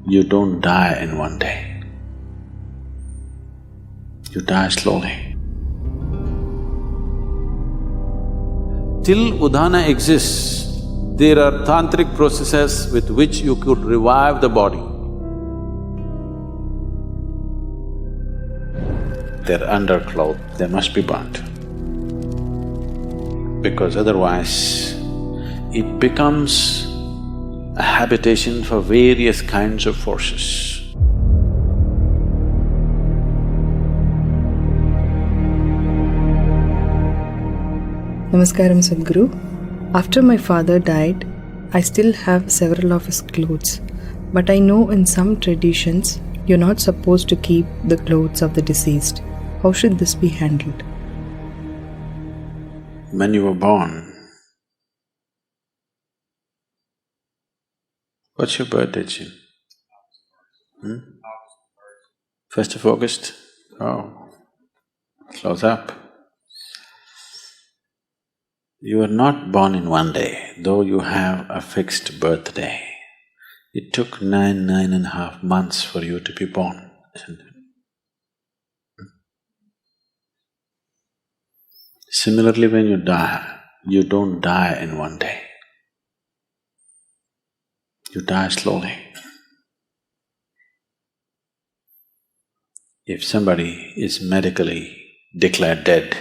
You don't die in one day. You die slowly. Till Udhana exists, there are tantric processes with which you could revive the body. Their undercloth, they must be burnt. Because otherwise, it becomes a habitation for various kinds of forces. Namaskaram Sadhguru. After my father died, I still have several of his clothes. But I know in some traditions, you're not supposed to keep the clothes of the deceased. How should this be handled? When you were born, what's your birthday, Chin? 1st of August? Oh, close up. You were not born in one day, though you have a fixed birthday. It took 9.5 months for you to be born, isn't it? Similarly, when you die, you don't die in one day. You die slowly. If somebody is medically declared dead,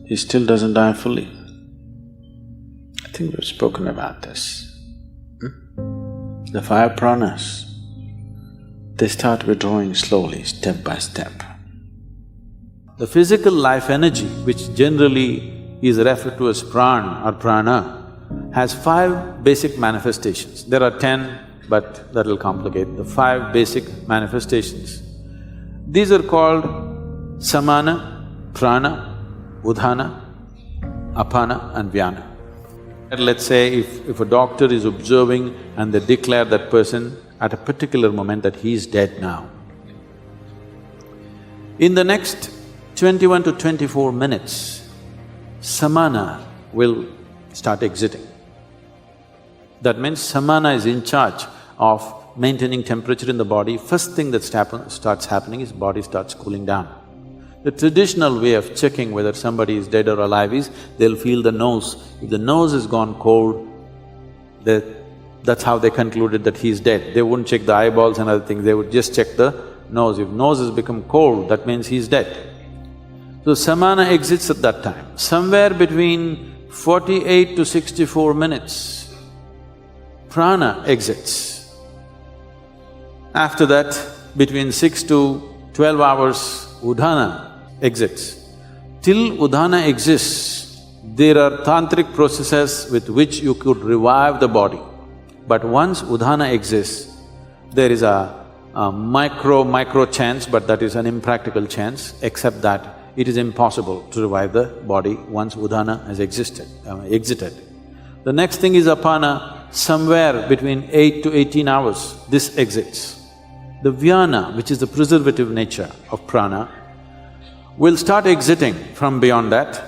he still doesn't die fully. I think we've spoken about this. The 5 pranas, they start withdrawing slowly, step by step. The physical life energy, which generally is referred to as pran or prana, has 5 basic manifestations. There are 10, but that'll complicate. The 5 basic manifestations. These are called samana, prana, udhana, apana and vyana. Let's say if a doctor is observing and they declare that person at a particular moment that he is dead now. In the next 21 to 24 minutes, samana will start exiting. That means samana is in charge of maintaining temperature in the body. First thing that starts happening is body starts cooling down. The traditional way of checking whether somebody is dead or alive is they'll feel the nose. If the nose has gone cold, that's how they concluded that he's dead. They wouldn't check the eyeballs and other things, they would just check the nose. If nose has become cold, that means he's dead. So samana exits at that time. Somewhere between 48 to 64 minutes, prana exits. After that, between 6 to 12 hours, udhana exits. Till udhana exists, there are tantric processes with which you could revive the body. But once udhana exists, there is a micro chance, but that is an impractical chance, except that it is impossible to revive the body once udhana has exited. The next thing is apana, somewhere between 8 to 18 hours, this exits. The vyana, which is the preservative nature of prana, will start exiting from beyond that.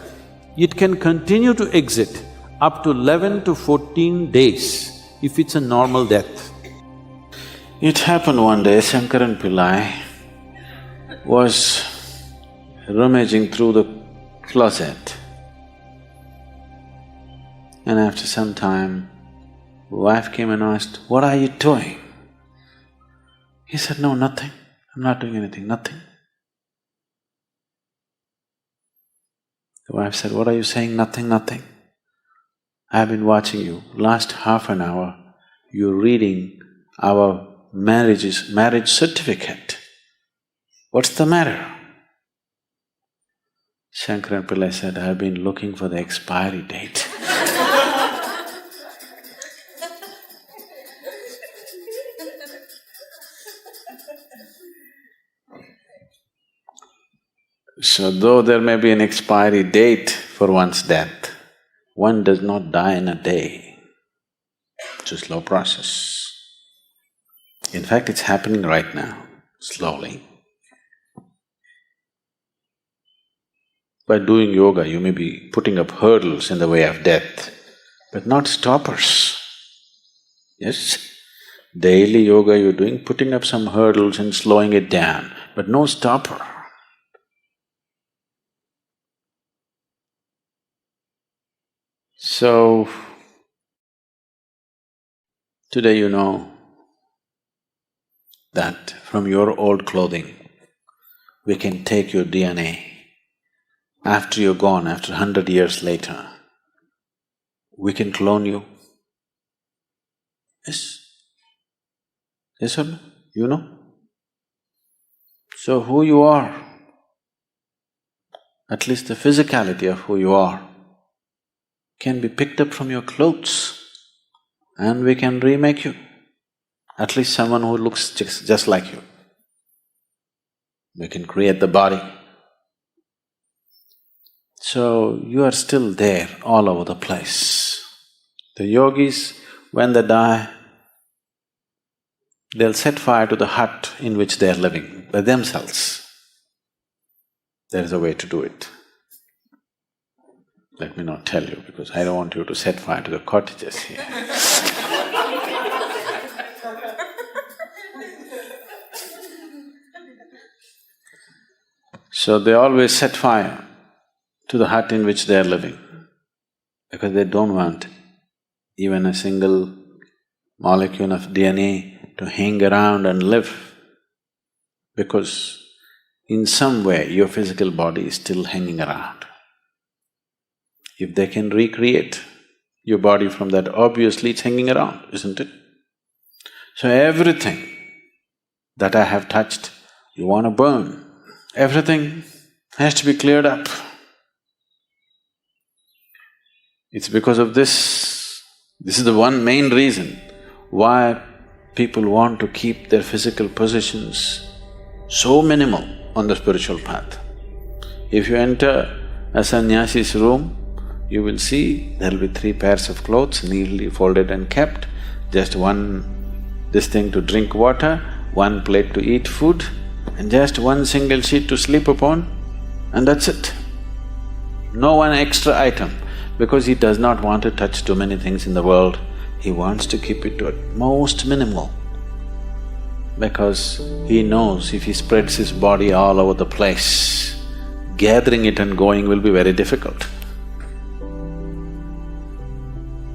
It can continue to exit up to 11 to 14 days if it's a normal death. It happened one day, Shankaran Pillai was rummaging through the closet, and after some time, wife came and asked, "What are you doing?" He said, "No, nothing. I'm not doing anything, nothing." The wife said, "What are you saying, nothing, nothing? I've been watching you. Last half an hour, you're reading our marriage certificate. What's the matter?" Shankaran Pillai said, "I've been looking for the expiry date." So though there may be an expiry date for one's death, one does not die in a day. It's a slow process. In fact, it's happening right now, slowly. By doing yoga, you may be putting up hurdles in the way of death. but not stoppers. Yes? Daily yoga you're doing, putting up some hurdles and slowing it down, but no stopper. So, today you know that from your old clothing, we can take your DNA. After you're gone, after 100 years later, we can clone you. Yes? Yes or no? You know? So who you are, at least the physicality of who you are, can be picked up from your clothes and we can remake you. At least someone who looks just like you. We can create the body. So you are still there all over the place. The yogis, when they die, they'll set fire to the hut in which they are living by themselves. There is a way to do it. Let me not tell you because I don't want you to set fire to the cottages here. So they always set fire to the hut in which they are living because they don't want even a single molecule of DNA to hang around and live, because in some way your physical body is still hanging around. If they can recreate your body from that, obviously it's hanging around, isn't it? So everything that I have touched, you want to burn. Everything has to be cleared up. It's because of this. This is the one main reason why people want to keep their physical positions so minimal on the spiritual path. If you enter a sannyasi's room, you will see there'll be 3 pairs of clothes neatly folded and kept, just this thing to drink water, 1 plate to eat food, and just 1 single sheet to sleep upon, and that's it. No one extra item, because he does not want to touch too many things in the world. He wants to keep it to at most minimal, because he knows if he spreads his body all over the place, gathering it and going will be very difficult.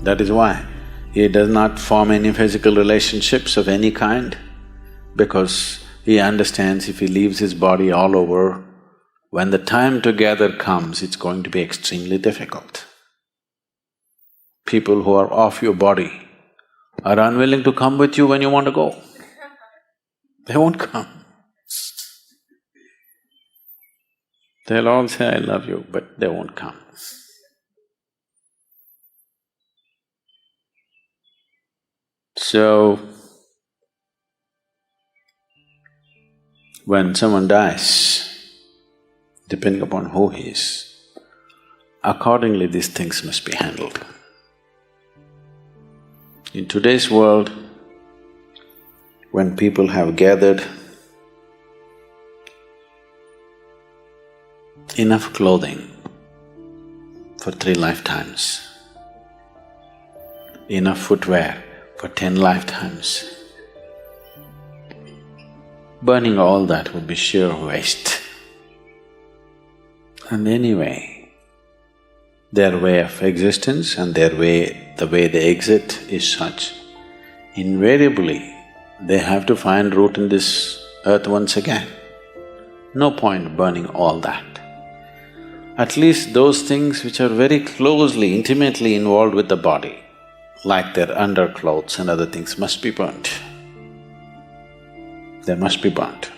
That is why he does not form any physical relationships of any kind, because he understands if he leaves his body all over, when the time to gather comes, it's going to be extremely difficult. People who are off your body are unwilling to come with you when you want to go. They won't come. They'll all say, I love you, but they won't come. So, when someone dies, depending upon who he is, accordingly these things must be handled. In today's world, when people have gathered enough clothing for 3 lifetimes, enough footwear for 10 lifetimes, burning all that would be sheer waste. And anyway, their way of existence and the way they exit is such, invariably they have to find root in this earth once again. No point burning all that. At least those things which are very closely, intimately involved with the body, like their underclothes and other things, must be burnt. They must be burnt.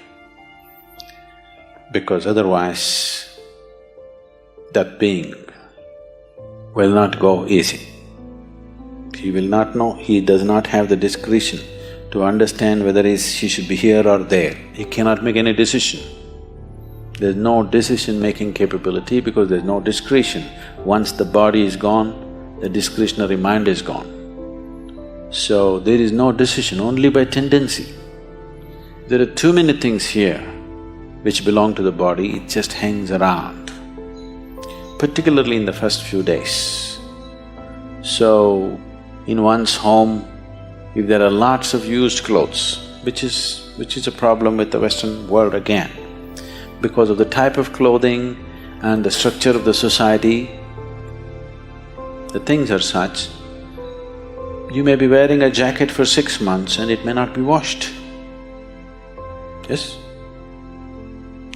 Because otherwise, that being will not go easy. He will not know, he does not have the discretion to understand whether he should be here or there. He cannot make any decision. There's no decision-making capability because there's no discretion. Once the body is gone, the discretionary mind is gone. So there is no decision, only by tendency. There are too many things here which belong to the body, it just hangs around, particularly in the first few days. So, in one's home, if there are lots of used clothes, which is a problem with the Western world again, because of the type of clothing and the structure of the society, the things are such, you may be wearing a jacket for 6 months and it may not be washed. Yes?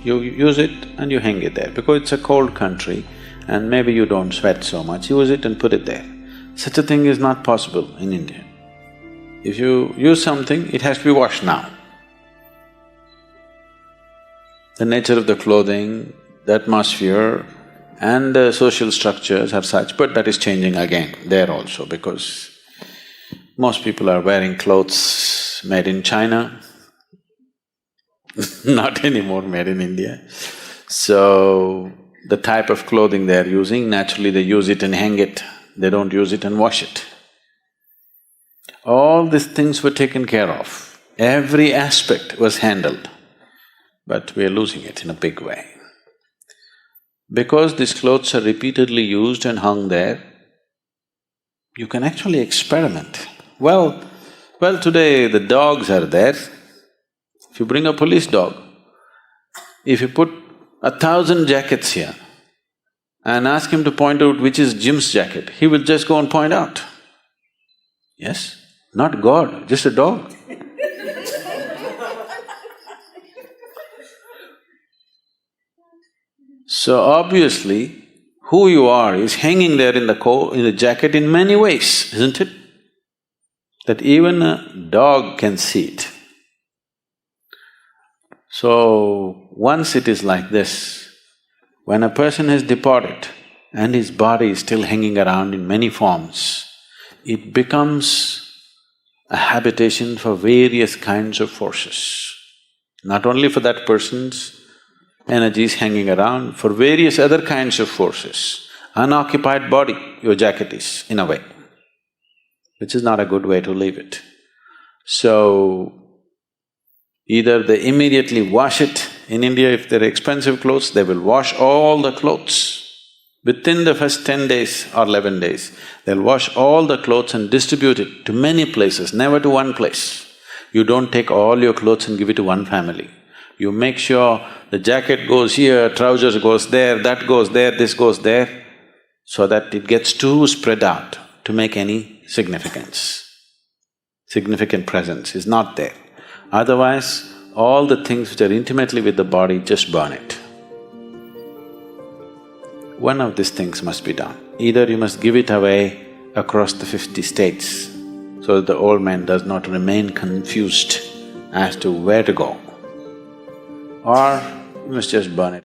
You use it and you hang it there, because it's a cold country and maybe you don't sweat so much, use it and put it there. Such a thing is not possible in India. If you use something, it has to be washed now. The nature of the clothing, the atmosphere and the social structures are such, but that is changing again there also, because most people are wearing clothes made in China, not anymore made in India. So, the type of clothing they are using, naturally they use it and hang it, they don't use it and wash it. All these things were taken care of, every aspect was handled, but we are losing it in a big way. Because these clothes are repeatedly used and hung there, you can actually experiment. Well, today the dogs are there. If you bring a police dog, if you put 1,000 jackets here and ask him to point out which is Jim's jacket, he will just go and point out. Yes? Not God, just a dog. So obviously, who you are is hanging there in the jacket in many ways, isn't it? That even a dog can see it. So, once it is like this, when a person has departed and his body is still hanging around in many forms, it becomes a habitation for various kinds of forces. Not only for that person's energies hanging around, for various other kinds of forces. Unoccupied body, your jacket is, in a way, which is not a good way to leave it. So, either they immediately wash it. In India, if they're expensive clothes, they will wash all the clothes. Within the first 10 days or 11 days, they'll wash all the clothes and distribute it to many places, never to one place. You don't take all your clothes and give it to one family. You make sure the jacket goes here, trousers goes there, that goes there, this goes there, so that it gets too spread out to make any significance. Significant presence is not there. Otherwise, all the things which are intimately with the body, just burn it. One of these things must be done. Either you must give it away across the 50 states so that the old man does not remain confused as to where to go, or you must just burn it.